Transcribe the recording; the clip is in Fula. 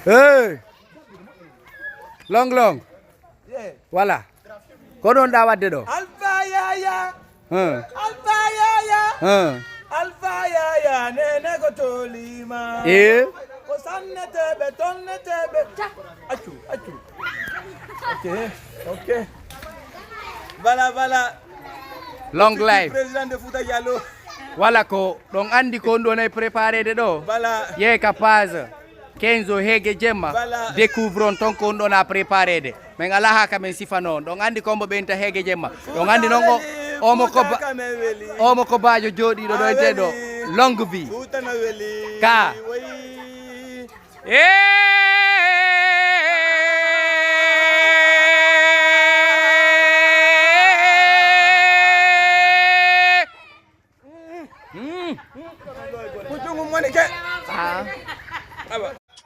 Hey. Long. Yeah. Voilà. Ko ɗon ɗa wadde ɗo? Alpha Yaya. Huh. Alpha Yaya. Huh. Alpha Yaya nene ko tolima. Eh? Ko sannetebe tonnetebe. Achu. Ok. Voilà. Long life. Président de Fouta Diallo. Voilà ko ɗon andi ko ɗon ay préparé de ɗo. Voilà. Ye capaz. Kenzo hege jemma Voilà. découvron ton ko ɗon a préparé de. Men ala ha kamen sifa noon ɗon andi kombo ɓenta hege jemma. Ɗon andi noon omo ko bajo joɗiɗo ɗo ete ɗo longue vie. Fouta na weli. Ka. Oui.